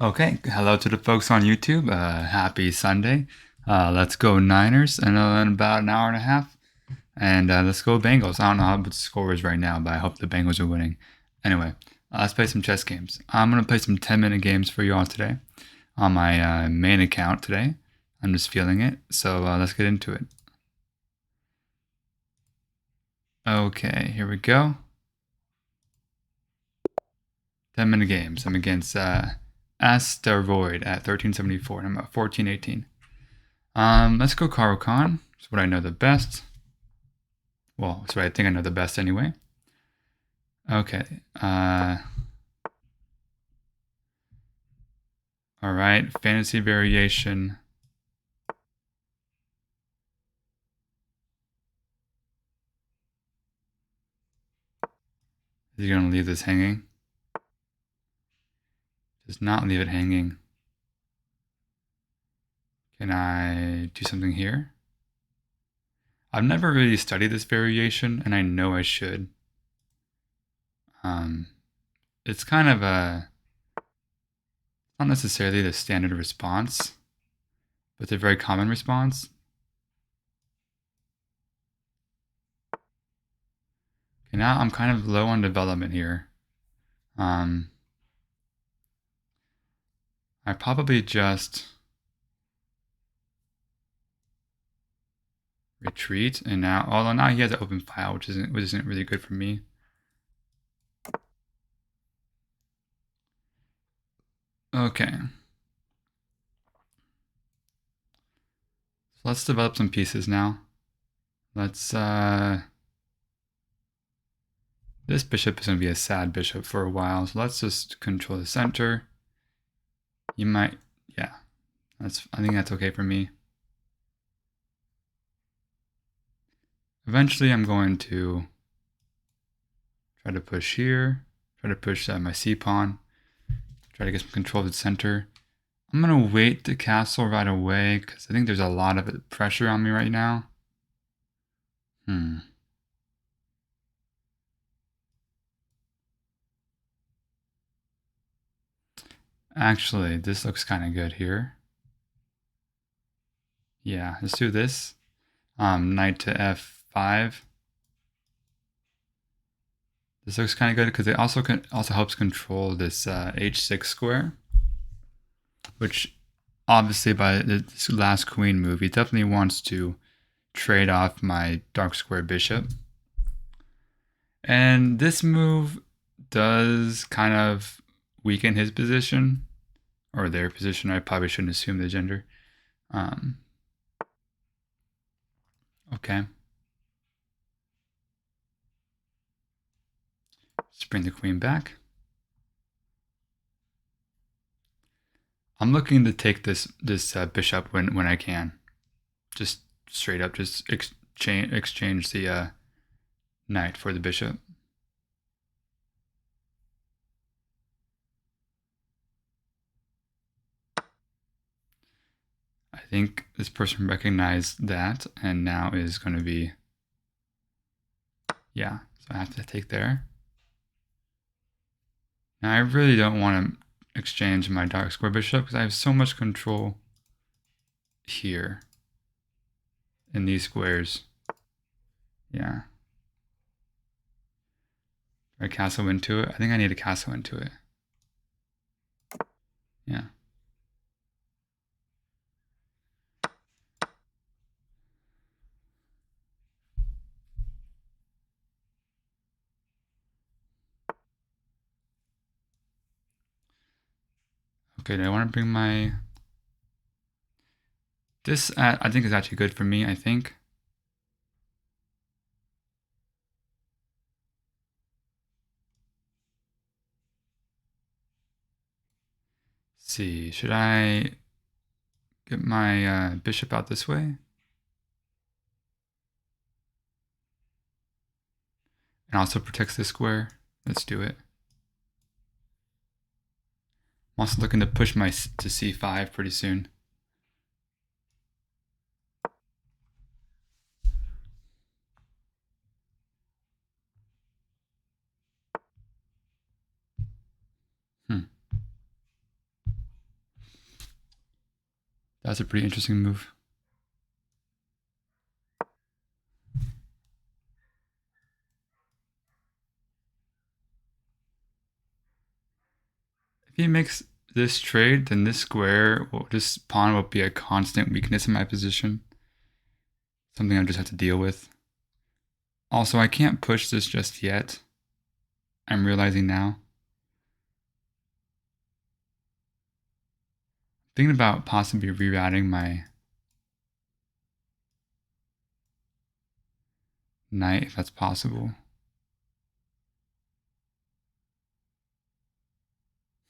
Okay, hello to the folks on YouTube. Happy Sunday. Let's go Niners in about an hour and a half. And let's go Bengals. I don't know how the score is right now, but I hope the Bengals are winning. Anyway, let's play some chess games. I'm going to play some 10-minute games for you all today on my main account today. I'm just feeling it. So let's get into it. Okay, here we go. 10-minute games. I'm against Asteroid at 1374, and I'm at 1418. Let's go Caro-Kahn. It's what I know the best. Well, it's what I think I know the best anyway. Okay. All right. Fantasy variation. Is he going to leave this hanging? Does not leave it hanging. Can I do something here? I've never really studied this variation, and I know I should. It's kind of not necessarily the standard response, but it's a very common response. Okay, now I'm kind of low on development here. I probably just retreat, and now, although now he has an open file, which isn't really good for me. Okay. So let's develop some pieces now. Let's, this bishop is going to be a sad bishop for a while, so let's just control the center. You might, yeah, I think that's okay for me. Eventually I'm going to try to push here, try to push my c-pawn, try to get some control of the center. I'm going to wait to castle right away because I think there's a lot of pressure on me right now. Actually, this looks kind of good here. Yeah, let's do this. Knight to f5. This looks kind of good because it also helps control this h6 square, which obviously by this last queen move, he definitely wants to trade off my dark square bishop. And this move does kind of weaken his position, or their position. I probably shouldn't assume the gender. Okay. Let's bring the queen back. I'm looking to take this bishop when I can. Just straight up, just exchange the knight for the bishop. I think this person recognized that and now is going to be, yeah, so I have to take there. Now I really don't want to exchange my dark square bishop because I have so much control here in these squares. Yeah. Do I castle into it? I think I need to castle into it. Yeah. Okay, do I want to bring my... This, I think, is actually good for me, I think. Let's see, should I get my bishop out this way? And also protects this square. Let's do it. I'm also looking to push my to c5 pretty soon. That's a pretty interesting move. If he makes this trade, then this square, this pawn will be a constant weakness in my position. Something I just have to deal with. Also, I can't push this just yet. I'm realizing now. Thinking about possibly rerouting my knight if that's possible.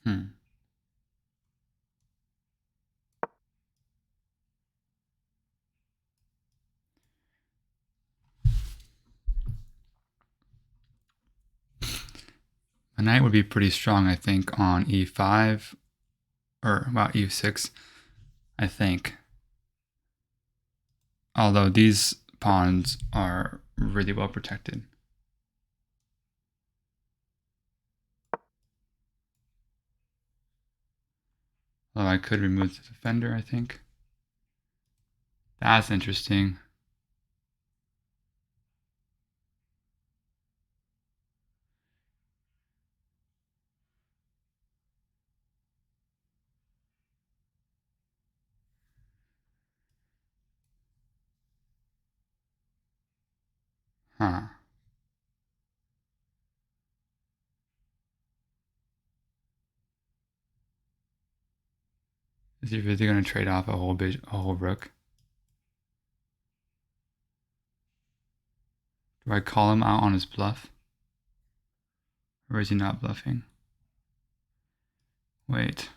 Hmm. A knight would be pretty strong, I think, on e5 or well, e6, I think. Although these pawns are really well protected. Although I could remove the defender, I think. That's interesting. Huh. Is he really going to trade off a whole rook? Do I call him out on his bluff? Or is he not bluffing? Wait.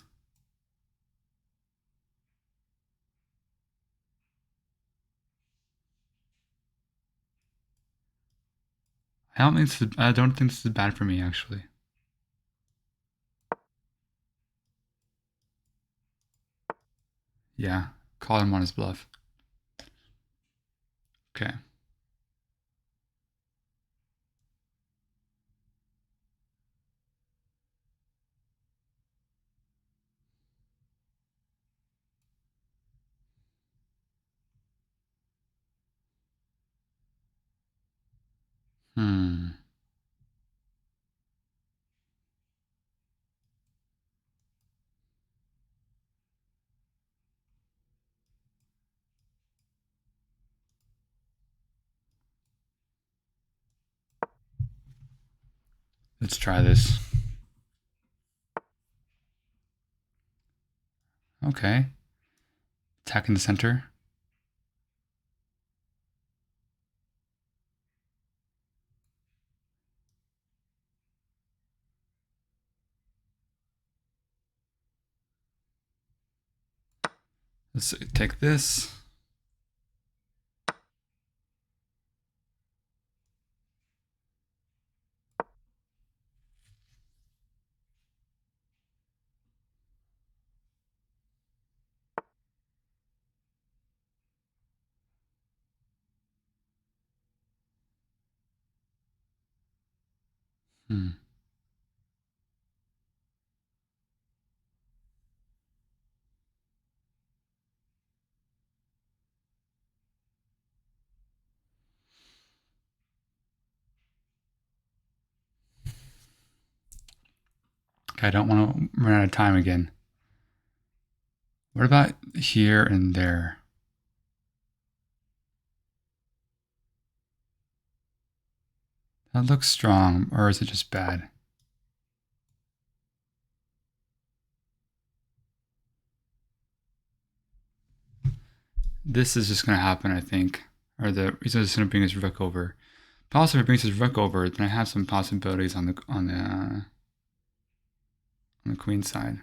I don't think this is bad for me, actually. Yeah, call him on his bluff. Okay. Hmm. Let's try this. Okay. Attacking the center. Let's take this. Hmm. Okay, I don't want to run out of time again. What about here and there? That looks strong, or is it just bad? This is just going to happen, I think. Or he's just going to bring his rook over. But also, if he brings his rook over, then I have some possibilities on the queen side.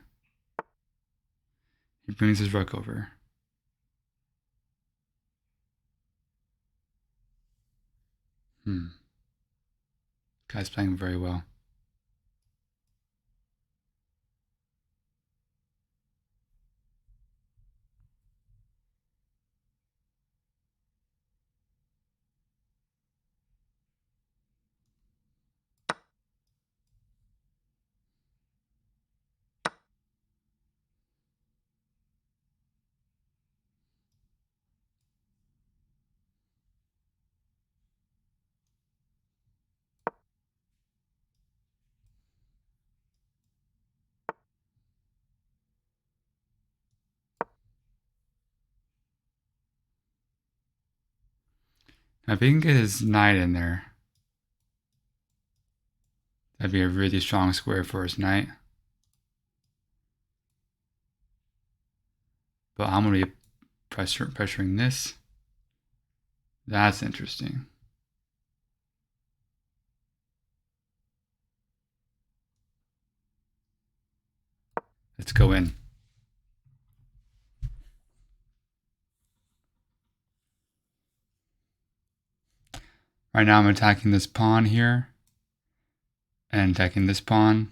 He brings his rook over. Guy's playing very well. Now, if he can get his knight in there, that'd be a really strong square for his knight. But I'm going to be pressuring this. That's interesting. Let's go in. Right now I'm attacking this pawn here and attacking this pawn.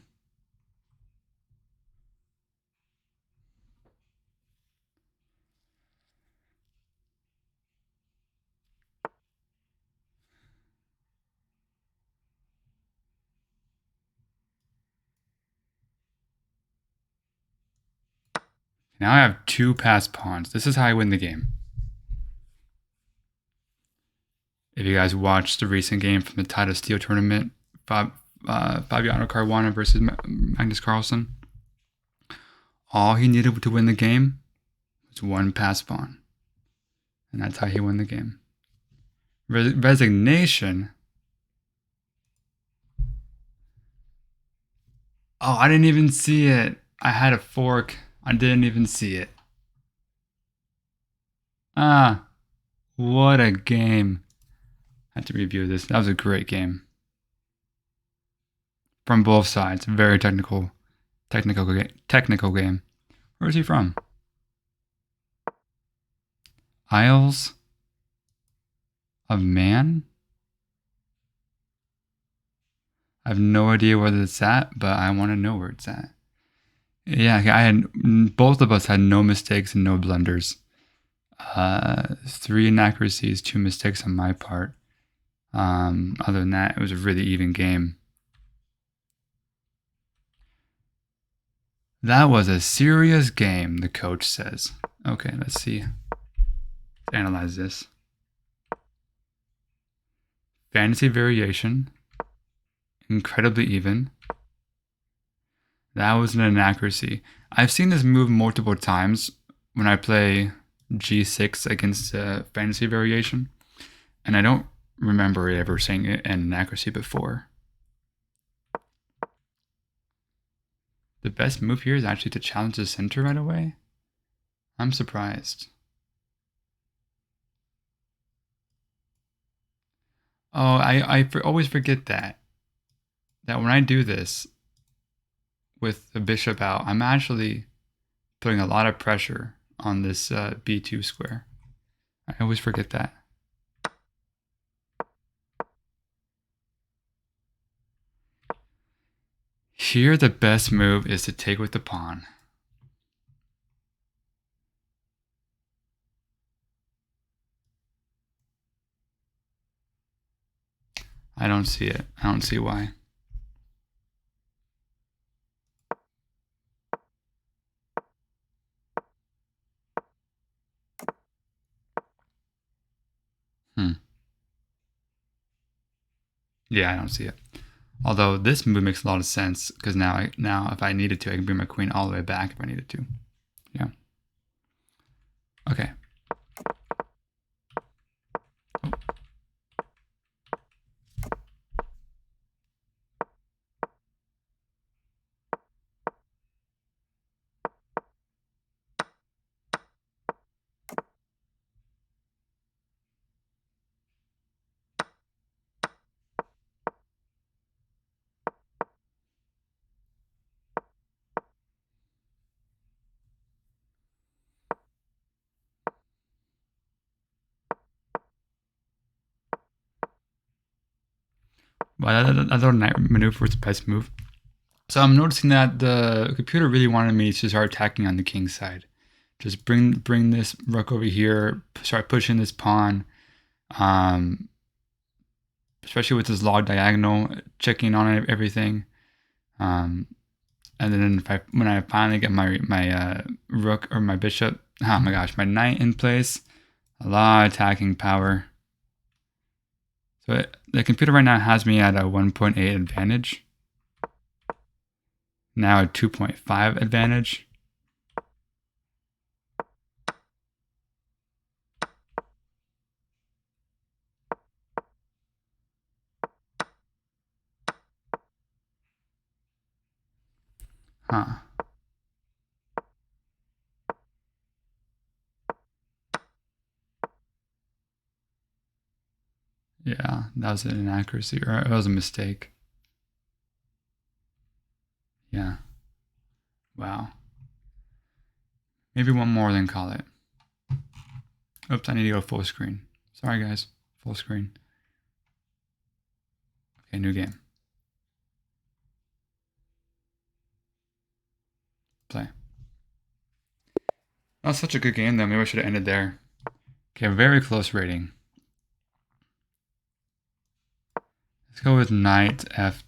Now I have two passed pawns. This is how I win the game. If you guys watched the recent game from the Tide of Steel tournament, Fabiano Caruana versus Magnus Carlsen, all he needed to win the game was one pass pawn. And that's how he won the game. Resignation? Oh, I didn't even see it. I had a fork. I didn't even see it. Ah, what a game. I have to review this. That was a great game. From both sides. Very technical game. Where is he from? Isles of Man? I have no idea where it's at, but I want to know where it's at. Yeah, both of us had no mistakes and no blunders. 3 inaccuracies, 2 mistakes on my part. Other than that, it was a really even game. That was a serious game, the coach says. Okay, let's see. Let's analyze this. Fantasy variation. Incredibly even. That was an inaccuracy. I've seen this move multiple times when I play G6 against fantasy variation, and I don't remember ever seeing an inaccuracy before. The best move here is actually to challenge the center right away. I'm surprised. Oh, I always forget that when I do this with the bishop out, I'm actually putting a lot of pressure on this b2 square. I always forget that. Here, the best move is to take with the pawn. I don't see it. I don't see why. Yeah, I don't see it. Although this move makes a lot of sense because now if I needed to, I can bring my queen all the way back if I needed to. Yeah. Okay. Oh. Well, that little knight maneuver was the best move. So I'm noticing that the computer really wanted me to start attacking on the king side. Just bring this rook over here, start pushing this pawn, especially with this log diagonal, checking on everything. And then when I finally get my rook or my bishop, oh my gosh, my knight in place, a lot of attacking power. So the computer right now has me at a 1.8 advantage. Now a 2.5 advantage. that was an inaccuracy, or it was a mistake. Yeah. Wow. Maybe one more, then call it. Oops, I need to go full screen. Sorry, guys. Full screen. Okay, new game. Play. That was such a good game, though. Maybe I should have ended there. Okay, very close rating. Let's go with knight f.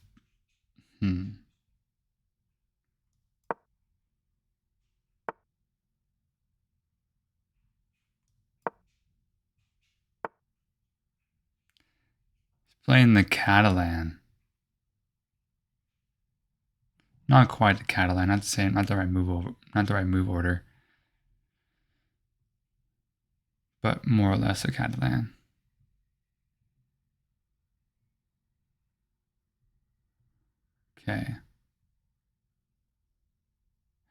Playing the Catalan. Not quite the Catalan. Not the same. Not the right move over. Not the right move order. But more or less a Catalan. Okay.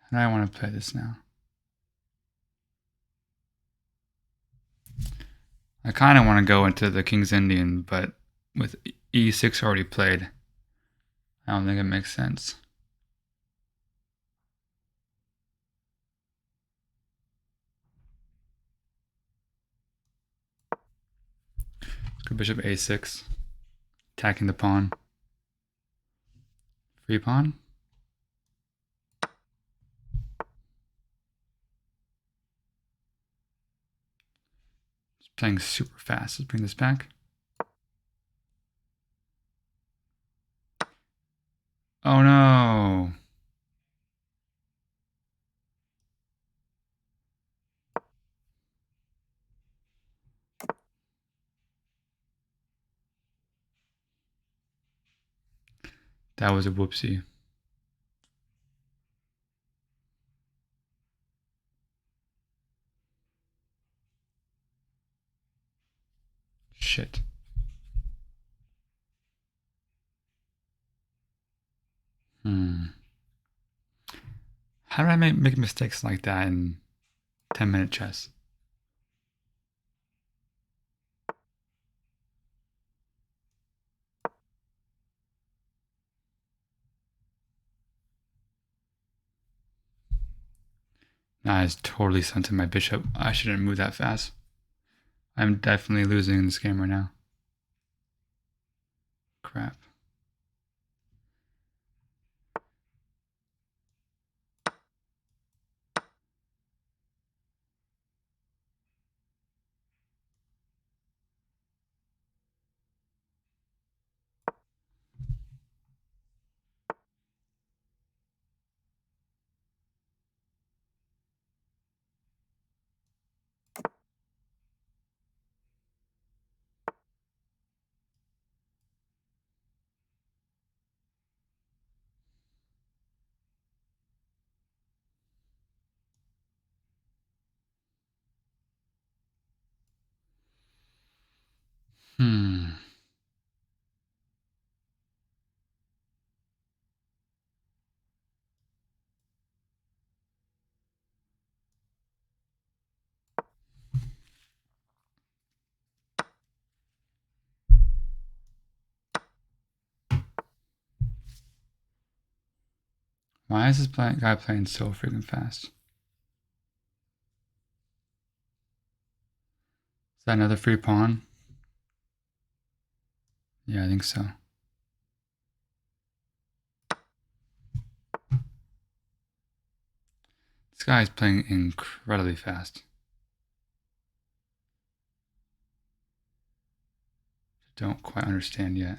How do I want to play this now? I kind of want to go into the King's Indian, but with e6 already played, I don't think it makes sense. Let's go bishop a6, attacking the pawn. Free pawn. Just playing super fast. Let's bring this back. Oh no! That was a whoopsie. Shit. How do I make mistakes like that in 10-minute chess? Nah, it's totally sent to my bishop. I shouldn't move that fast. I'm definitely losing in this game right now. Crap. Hmm. Why is this guy playing so freaking fast? Is that another free pawn? Yeah, I think so. This guy is playing incredibly fast. Don't quite understand yet.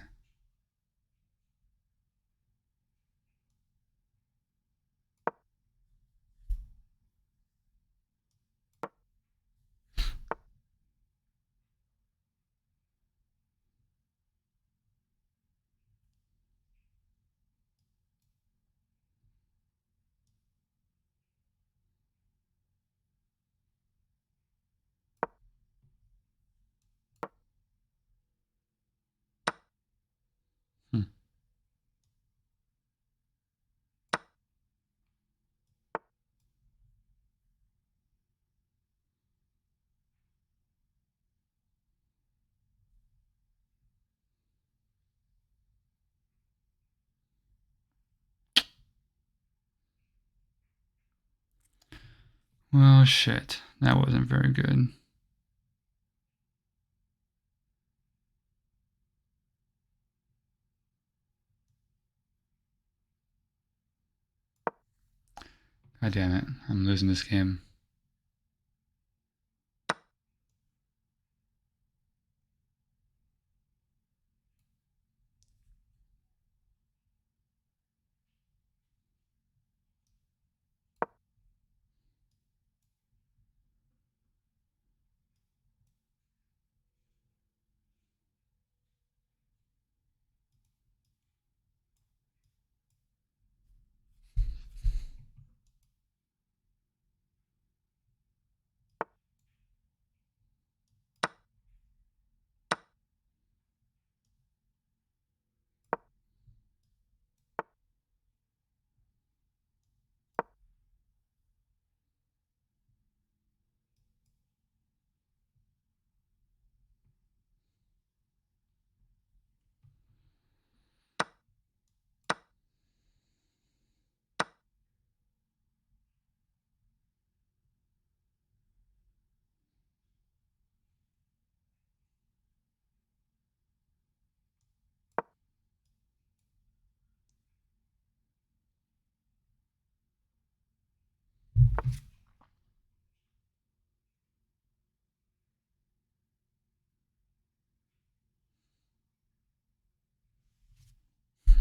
Well, shit. That wasn't very good. God damn it. I'm losing this game.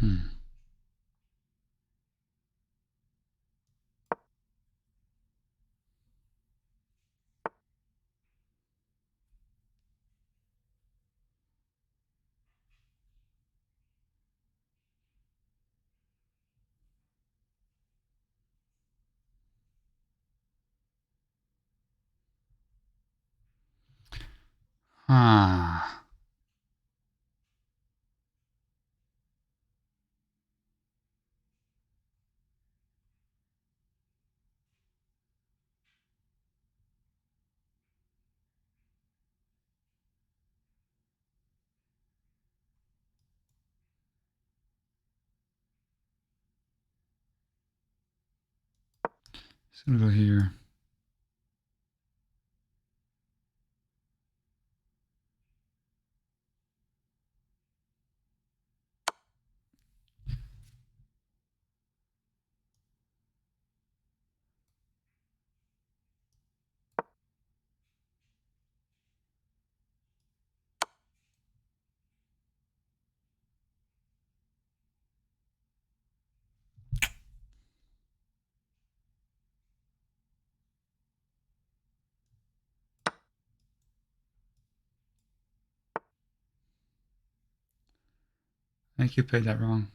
Hmm. Ah. Just gonna go here. I think you played that wrong.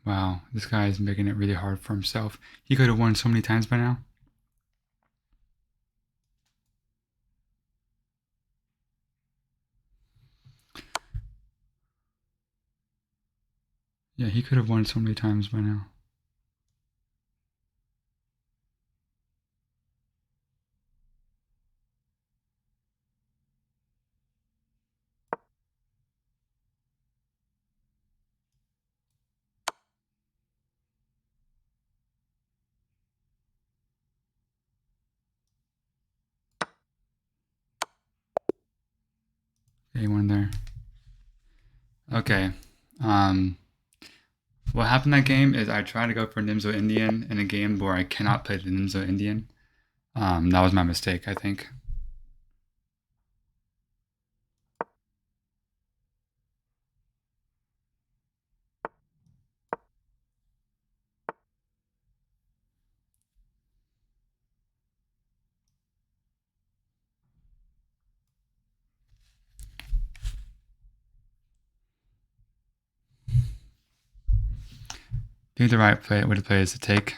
Wow, this guy is making it really hard for himself. He could have won so many times by now. Yeah, he could have won so many times by now. Anyone there? Okay. Um, what happened in that game is I tried to go for Nimzo Indian in a game where I cannot play the Nimzo Indian. That was my mistake, I think. I think the right way to play is to take.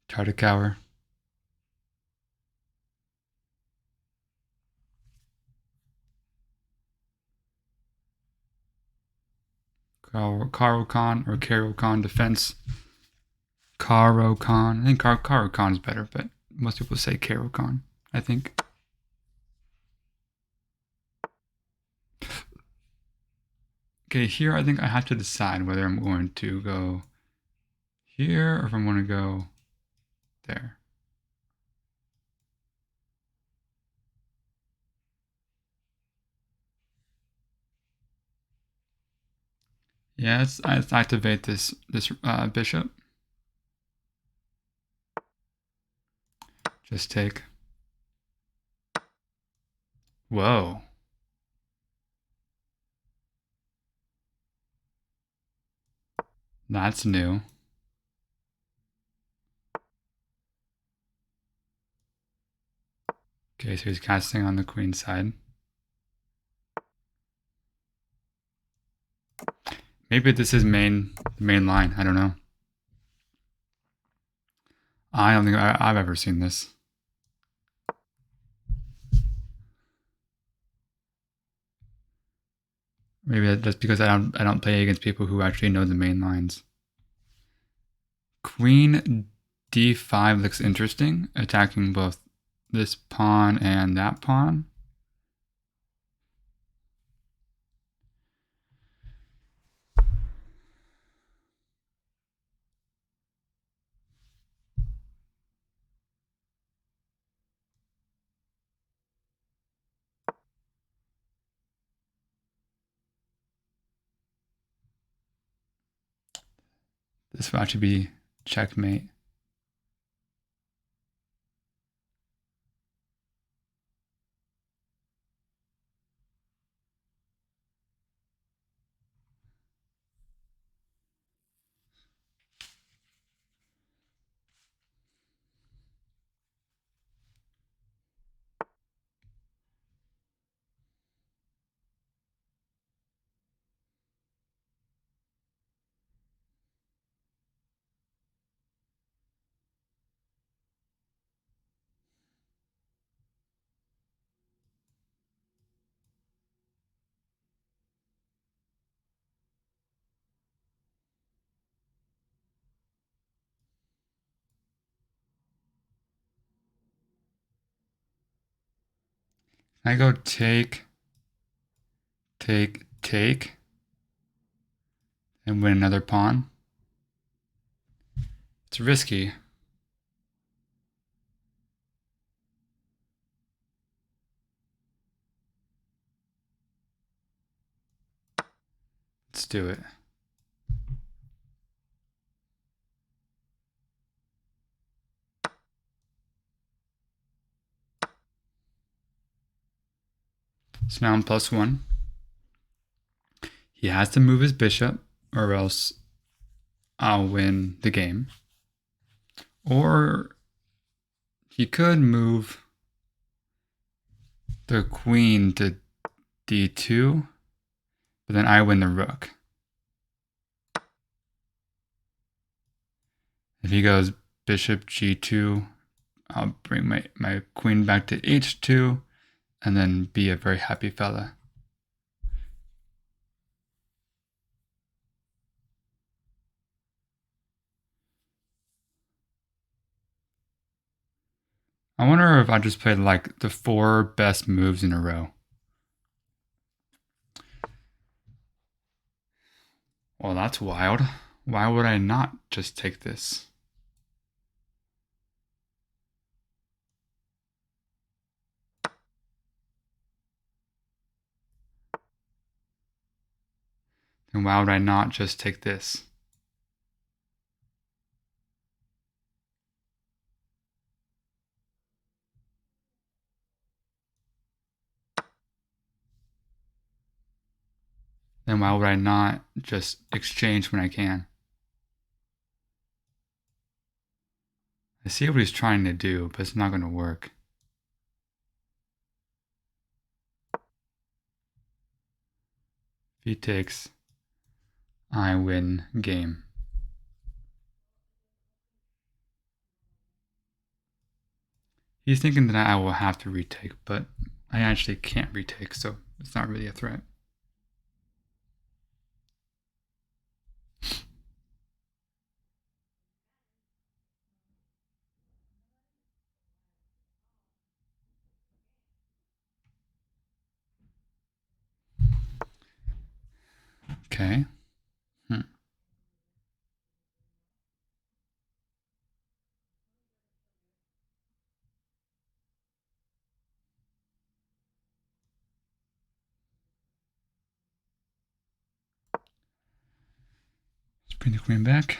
Try to cower. Caro-Kahn or Caro-Kahn defense. Caro-Kahn. I think Caro-Kahn is better, but most people say Caro-Kahn, I think. Okay, here I think I have to decide whether I'm going to go here or if I'm going to go there. Yeah, let's activate this bishop. Just take. Whoa. That's new. Okay, so he's casting on the queen side. Maybe this is the main line. I don't know. I don't think I've ever seen this. Maybe that's because I don't play against people who actually know the main lines. Queen d5 looks interesting, attacking both this pawn and that pawn. This will actually be checkmate. I go take, take, and win another pawn. It's risky. Let's do it. So now I'm +1. He has to move his bishop, or else I'll win the game. Or he could move the queen to d2, but then I win the rook. If he goes bishop g2, I'll bring my queen back to h2, and then be a very happy fella. I wonder if I just played like the 4 best moves in a row. Well, that's wild. Why would I not just take this? then why would I not just take this? Then why would I not just exchange when I can? I see what he's trying to do, but it's not going to work. If he takes, I win game. He's thinking that I will have to retake, but I actually can't retake, so it's not really a threat. Okay. Let's bring the queen back.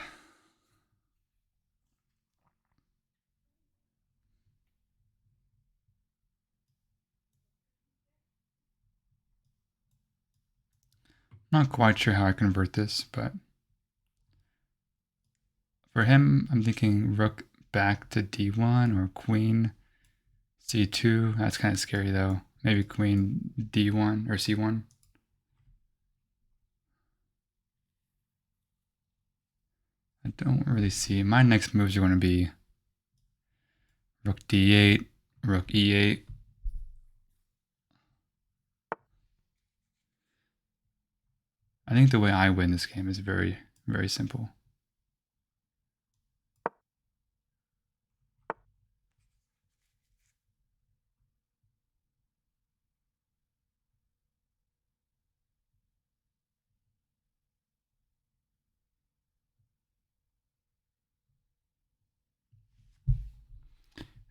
Not quite sure how I convert this, but for him, I'm thinking rook back to d1 or queen c2. That's kind of scary though. Maybe queen d1 or c1. I don't really see. My next moves are going to be rook d8, rook e8. I think the way I win this game is very, very simple.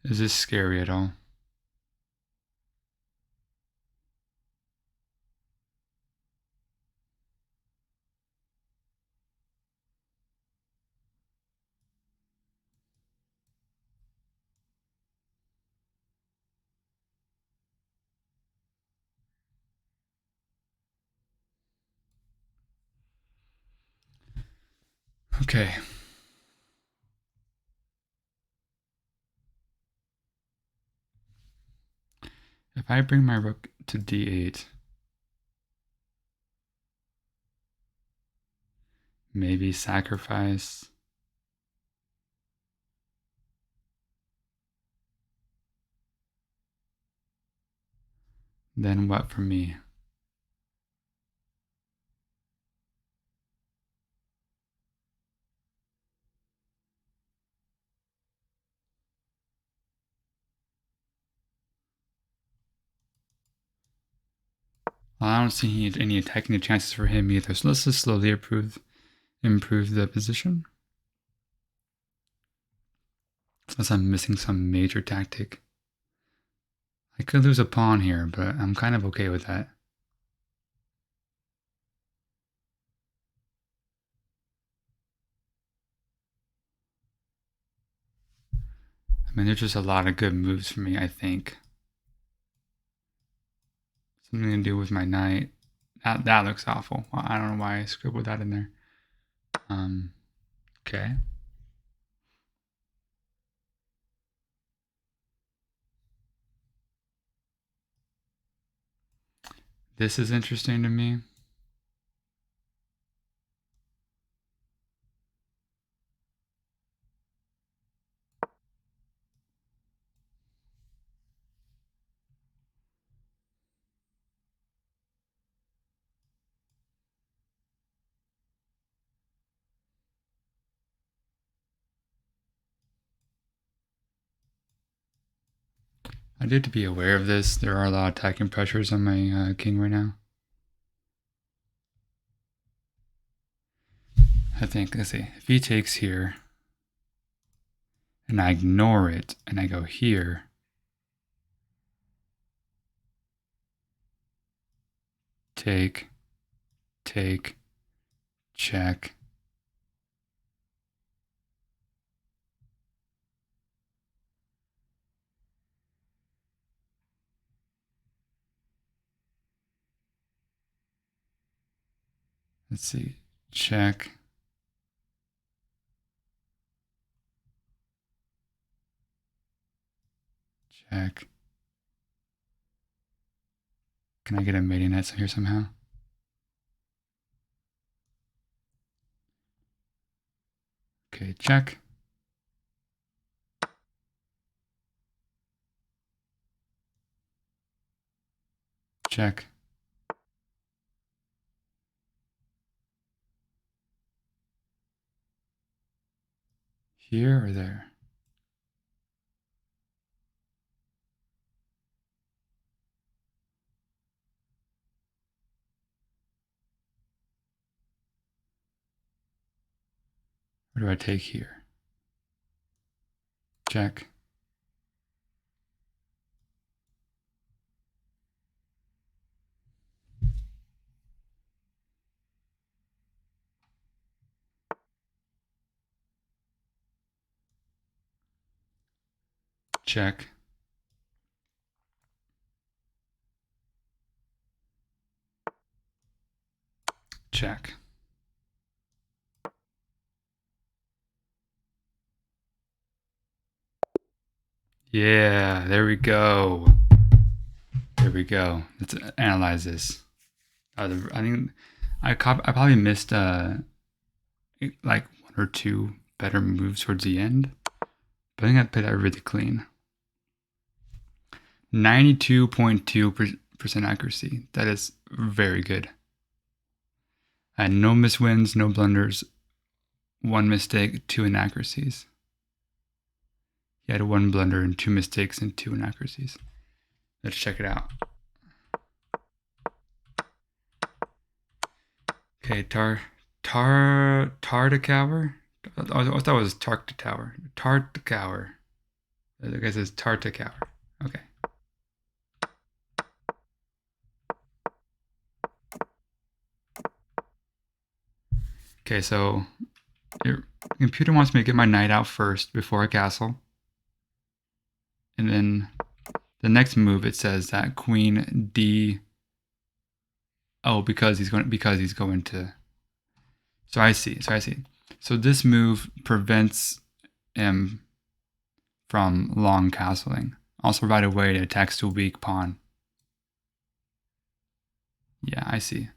Is this scary at all? Okay. If I bring my rook to d8, maybe sacrifice. Then what for me? Well, I don't see any attacking chances for him either, so let's just slowly improve the position. Unless I'm missing some major tactic. I could lose a pawn here, but I'm kind of okay with that. I mean, there's just a lot of good moves for me, I think. Something to do with my knight. That looks awful. I don't know why I scribbled that in there. Okay. This is interesting to me. I need to be aware of this. There are a lot of attacking pressures on my king right now. I think, let's see, if he takes here, and I ignore it, and I go here, take, check. Let's see, check. Check. Can I get a mating net here somehow? Okay, check. Check. Here or there? What do I take here? Check. Check. Check. Yeah, there we go. There we go. Let's analyze this. I think I probably missed like one or two better moves towards the end, but I think I played that really clean. 92.2% accuracy. That is very good. I had no miswins, no blunders, one mistake, two inaccuracies. He had one blunder and two mistakes and two inaccuracies. Let's check it out. Okay, Tar-to-Cower? I thought it was Tark-to-Tower. Tar-to-Cower. I guess it's Tar-to-Cower. Okay. Okay, so your computer wants me to get my knight out first before I castle. And then the next move, it says that queen D. Oh, because he's going to. So I see. So this move prevents him from long castling. Also, right away it attacks the weak pawn. Yeah, I see.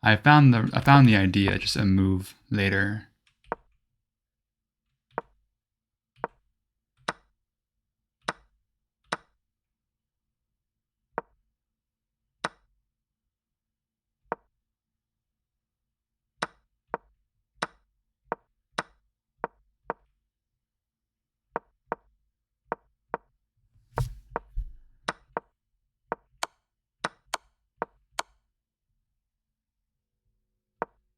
I found the idea. Just a move later.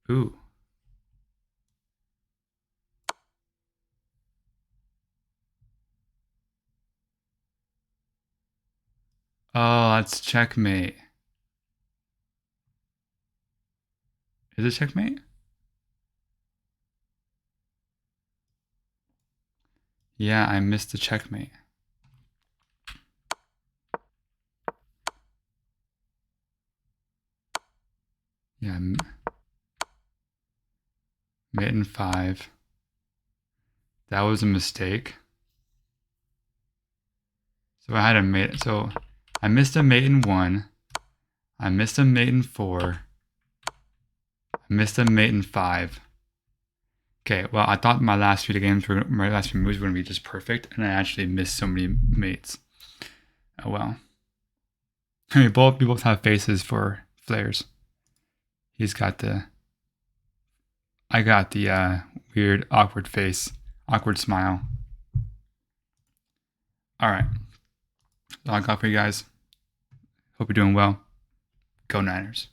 Ooh. Oh, that's checkmate. Is it checkmate? Yeah, I missed the checkmate. Yeah, mate in 5. That was a mistake. So I had a mate. So I missed a mate in 1. I missed a mate in 4. I missed a mate in 5. Okay, well, I thought my last few moves were going to be just perfect, and I actually missed so many mates. Oh well. We both have faces for flares. He's got the. I got the weird, awkward face, awkward smile. All right, that's all I got for you guys. Hope you're doing well. Go Niners.